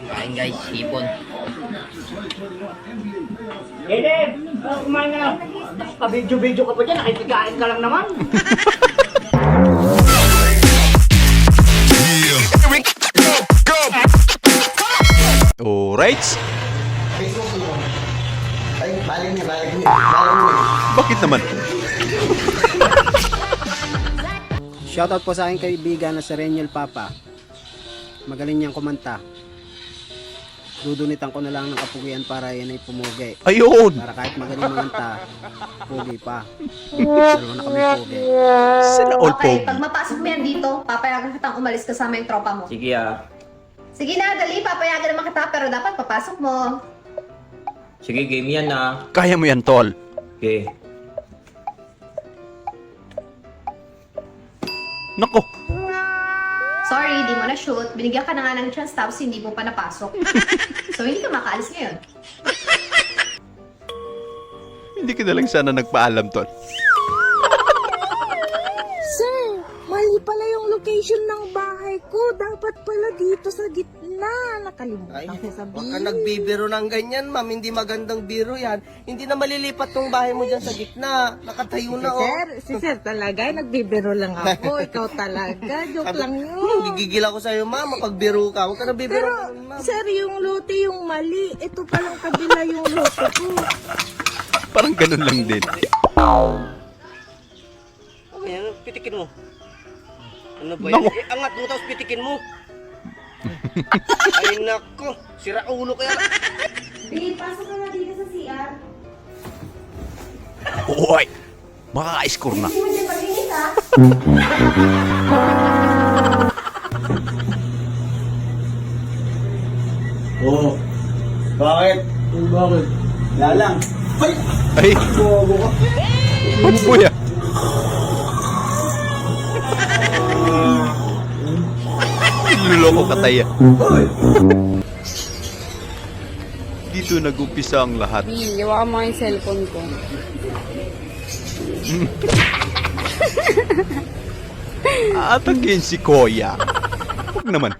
Kain guys, hipon. Eden, kumain ka lang. Kabidyo-bidyo ka pa dyan, nakikikain ka lang naman. Alright. Ay, balik niya. Bakit naman? Shoutout po sa aking kaibigan na si Reniel Papa. Magaling niyang kumanta. Dudunitan ko na lang ng kapugian para yan ay pumugi. Ayun! Para kahit magaling manganta, pugi pa. Dalawa na kami pugi. Sana all Okay, pogi. pag mapasok mo yan dito, papayagan kitang umalis kasama yung tropa mo. Sige ah. Sige na, dali, papayagan naman kita, pero dapat papasok mo. Sige, game yan ah. Kaya mo yan, tol. Okay. Nako. Sorry, di mo na shoot. Binigyan ka na nga ng chance tapos hindi mo pa napasok. So, hindi ka makaalis ngayon. Hindi ka na lang sana nagpaalam, tol. Sir, mali pala yung location ng bahay ko. Dapat pala dito sa gitna. Nakalimutan ko Huwag sabihin. ka nagbibiro ng ganyan, ma'am. Hindi magandang biro yan. Hindi na malilipat tong bahay mo dyan sa gitna. Nakatayo na, oh. Si Sir talaga, nagbibiro lang ako. Ikaw talaga, joke lang yun. Gigigil ako sa'yo, ma'am. Mapagbiro ka. Huwag ka nagbibiro Pero, ng ma'am. Sir, yung lote yung mali. Ito palang kabila yung lote ko. Parang ganun lang din. Ayan, pitikin mo. Ano ba Nako. yan? Angat mo tapos pitikin mo. Ay, nako. Sira ulo kaya. Babe, pasok ka na dito sa CR. Uy! Makaka-score na. Hindi mo dyan maglinis, ha? Oo. Bakit? Bakit? Lalang. Ay! Ay! Ba't kuya? Niloloko ka tayo. Dito nag-umpisa ang lahat. Iiwa mo yung cellphone ko. Aatagin si Koya. Huwag naman.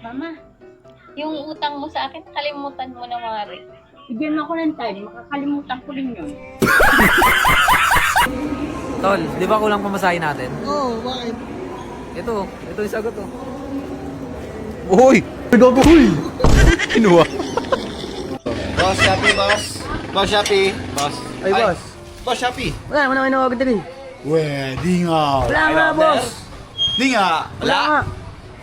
Mama, yung utang mo sa akin, kalimutan mo na, Mari. Bigyan mo ako ng time, makakalimutan ko rin yun. Tol, di ba kulang pamasahin natin? Oo, bakit? Ito yung sagot oh. Uy! Gago! Uy! Kinuha. Boss, Shopee, boss. Boss, Shopee. Boss. Ay, boss. Boss, Shopee. Wala naman ako inawag din eh. Di nga. Wala nga, boss. Di nga. Wala.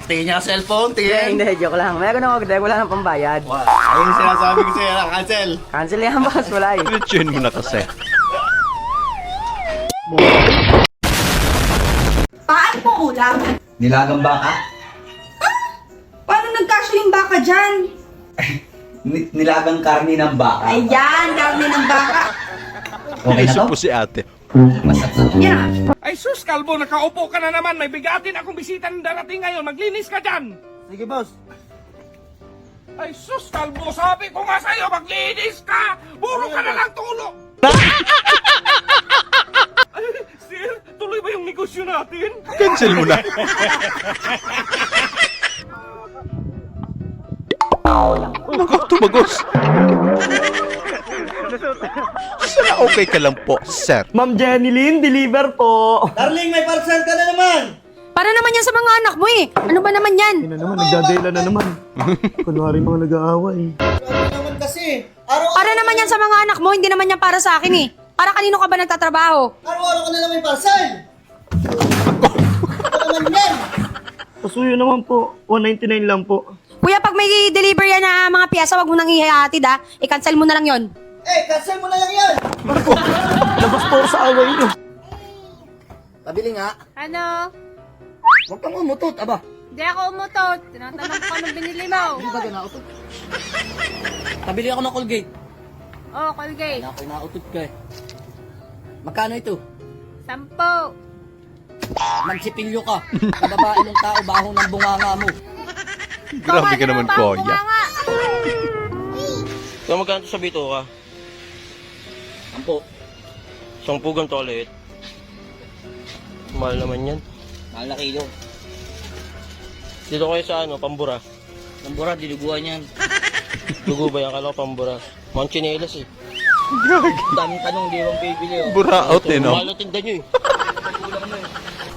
Tingin niya sa cellphone, tingin. Hindi, joke lang. Meron ako din, wala nang pambayad. Ayun yung sinasabi ko sa'yo, cancel. Cancel yan, boss. Wala eh. Retune mo na kasi. Paano mo ulam? Nilagang baka? Paano nagkasya yung baka dyan? Nilagang karni ng baka. Ayan, karne ng baka. Inisip po si ate. Yan. Ay sus, Kalbo, nakaupo ka na naman. May bigatin akong bisita na darating ngayon. Maglinis ka dyan. Sige, boss. Ay sus, Kalbo, sabi ko nga sa'yo, maglinis ka. Puro ka na lang tulog. Ay, sir, tuloy ba yung negosyo natin? Cancel mo na. Naku, tumagos. Sana okay ka lang po, sir. Ma'am Jenny Lynn, deliver po. Darling, may parcel ka na naman. Para naman yan sa mga anak mo eh. Ano ba naman yan? Na naman, nagdadayla na naman. Kunwari mga nag-aaway. Grabe naman kasi. Araw-araw Para naman yan sa mga anak mo, hindi naman yan para sa akin eh. Para kanino ka ba nagtatrabaho? ka na lang may parcel. Ano naman yan? Pasuyo naman po, 199 lang po. Kuya, pag may deliver yan na mga piyesa, wag mo nang ihatid ha. I-cancel mo na lang yon. Cancel mo na lang yan. Labas po ako sa away niyo. Pabili nga. Ano? Huwag kang umutot, aba. Hindi ako umutot. Tinatanong ko anong binili mo. Hindi ba ganautot? Pabili ako ng Colgate. Oh, Colgate. Ako nautot ka eh. Magkano ito? 10. Magsipilyo ka. Kababae ng tao, baho ng bunganga mo. Grabe ka naman, Koya. Kaya magkano sa bito ka? 10 ganito ulit. Mahal naman yan. Mahal na kilo. Dito kayo sa ano, Pambura. Pambura, dinuguan yan. Dugo ba yan? Akala ko Pambura. Mga tsinelas eh. Daming tanong, di bang bibili oh. Bura out eh, no? Mahal na tinda nyo eh.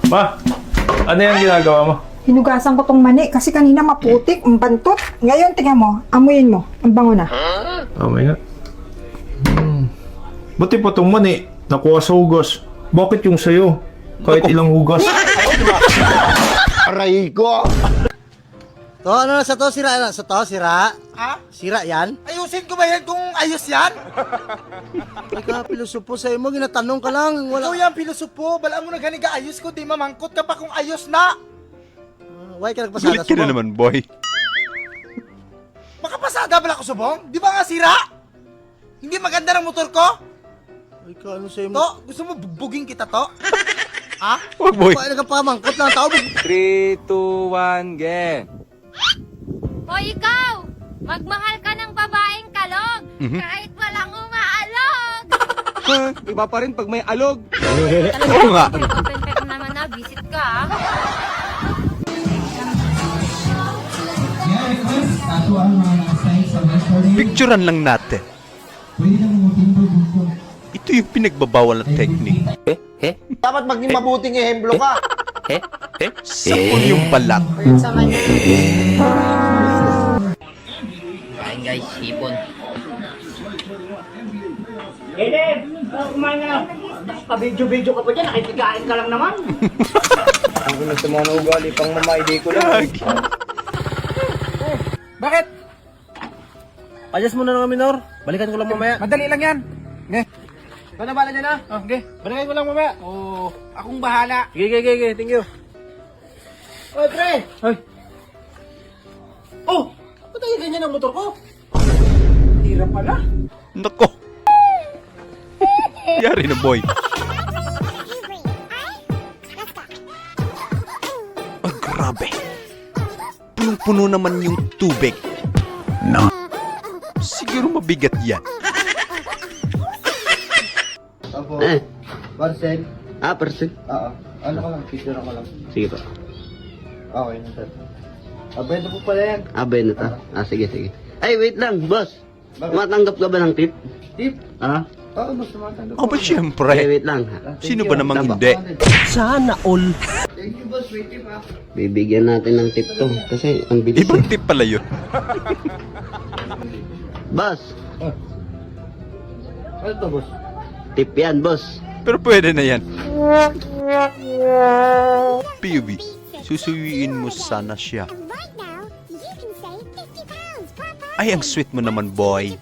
Ma, ano yung ginagawa mo? Hinugasan ko tong mani kasi kanina maputik, ang bantot. Ngayon, tingnan mo, amuyin mo. Ang bango na. Okay nga. Buti pa itong mani, nakuha sa hugas. Bakit yung sayo? Kahit ilang hugas. Aray ko! To, ano na sa to? Sira na sa to? Sira? Ha? Sira yan? Ayusin ko ba yan kung ayos yan? Ay ka, pilosopo sa'yo mo, ginatanong ka lang. Ikaw yan, pilosopo. Bala mo na gani ka ayos ko, di mamangkot ka pa kung ayos na. Why ka nagpasada? Galit ka na naman, boy. Makapasada bala ko, subong? Di ba nga sira? Hindi maganda ng motor ko? Ay ka, ano sa'yo mo? To, gusto mo bugbugin kita to? Ha? Wag, boy. Why nagpamangkot lang tao? 3, 2, 1, game. O ikaw, magmahal ka ng babaeng kalog, kahit walang umaalog. Iba pa rin pag may alog. Oo nga. Open pet naman na, visit ka ah. Picturean lang natin. Ito yung pinagbabawal na technique. Dapat maging mabuting ehemplo ka. Sapol yung balat. Kain guys, hipon. Pabidyo-bidyo ka pa dyan, nakikikain ka lang naman. Ang gusto mo na ugali pang mamaidi ko lang. Bakit? Adjust muna ng minor. Balikan ko lang mamaya. Madali lang yan. Okay. Ikaw na bahala dyan ha? Oh, okay. Balikan ko lang mamaya. Oh, akong bahala. Sige. Thank you. Oy, pre! Ay. Oh! Ba't tayo ganyan ang motor ko? Hirap pala. Nako. Yari na, boy. Oh, grabe. Punong-puno naman yung tubig. No. Siguro mabigat yan. Apo. Parcel. Percent. Oo. Ano ka lang? Picture ako lang. Sige pa. Okay na, sir. Abento po pala yan. Abay na ta. Sige. Ay, wait lang, boss. Matanggap ka ba ng tip? Tip? Ha? Oo, mas tumatanggap. O ba siyempre? wait lang. Sino ba namang hindi? Sana all. Thank you, boss. Wait, tip ha. Bibigyan natin ng tip to. Kasi ang bilis. Ibang tip pala yun. Boss, Ano to, boss? tip yan, boss. Pero pwede na yan. PUB, susuwiin mo sana siya. Ay, ang sweet mo naman, boy.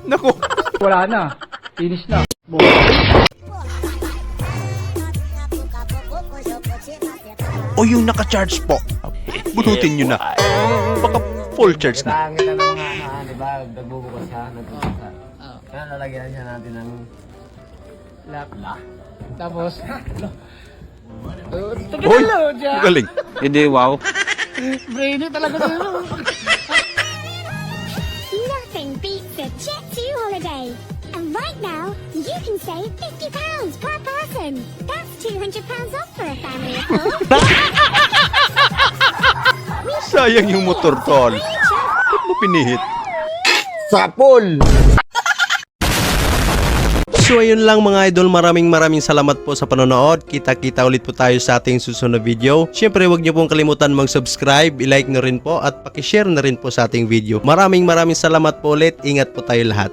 Nako. Wala na. Finish na. O yung naka-charge po. Bunutin nyo na. Baka full charge na. Pangit na mga di ba? Nagbubukas siya, nagbubukas. Kaya lalagyan siya natin ng lock. Tapos, Hoy, galing. Hindi, wow. brainy talaga sa'yo. Nothing beats a Jet2 holiday. And right now, you can save £50 per person. That's £200 off for a family of 4. Sayang yung motor, tol. Ba't mo pinihit? Sapol! So ayun lang mga idol, maraming salamat po sa panonood. Kita-kita ulit po tayo sa ating susunod na video. Siyempre huwag niyo pong kalimutan mag-subscribe, i-like na rin po at pakishare na rin po sa ating video. Maraming salamat po ulit. Ingat po tayo lahat.